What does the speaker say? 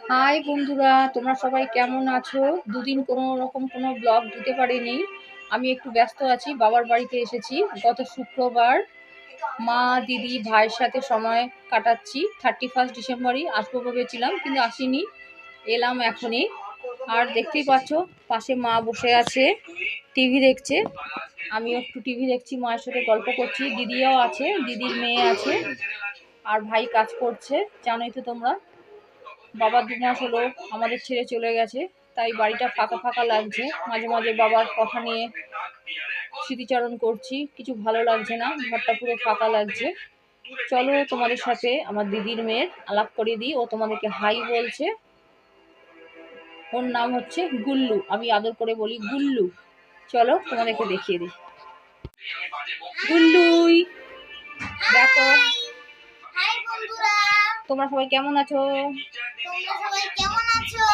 High বন্ধুরা, তোমরা সবাই কেমন আছো? দুদিন কোনো রকম কোনো ব্লগ দিতে পারিনি। আমি একটু ব্যস্ত আছি, বাবার বাড়িতে এসেছি গত শুক্রবার। মা, দিদি, ভাইয়ের সাথে সময় কাটাচ্ছি। 31 ডিসেম্বরই আসবো ভেবেছিলাম, কিন্তু আসিনি, এলাম এখনই। আর দেখতেই পাচ্ছ, পাশে মা বসে আছে, টিভি দেখছে। আমিও একটু টিভি দেখছি, মায়ের সাথে গল্প করছি। দিদিও আছে, দিদির মেয়ে আছে, আর ভাই কাজ করছে। জানোই তো তোমরা, বাবা 2 মাস হলো আমাদের ছেড়ে চলে গেছে, তাই বাড়িটা ফাঁকা ফাঁকা লাগছে। মাঝে মাঝে বাবার কথা নিয়ে স্মৃতিচারণ করছি, কিছু ভালো লাগছে না, ঘরটা পুরো ফাঁকা লাগছে। চলো তোমাদের সাথে আমার দিদির মেয়ের আলাপ করিয়ে দিই, ও তোমাদেরকে হাই বলছে। ওর নাম হচ্ছে গুল্লু, আমি আদর করে বলি গুল্লু। চলো তোমাদেরকে দেখিয়ে দিই। গুল্লুই, দেখো তোমরা সবাই কেমন আছো? তোমরা সবাই কেমন আছো?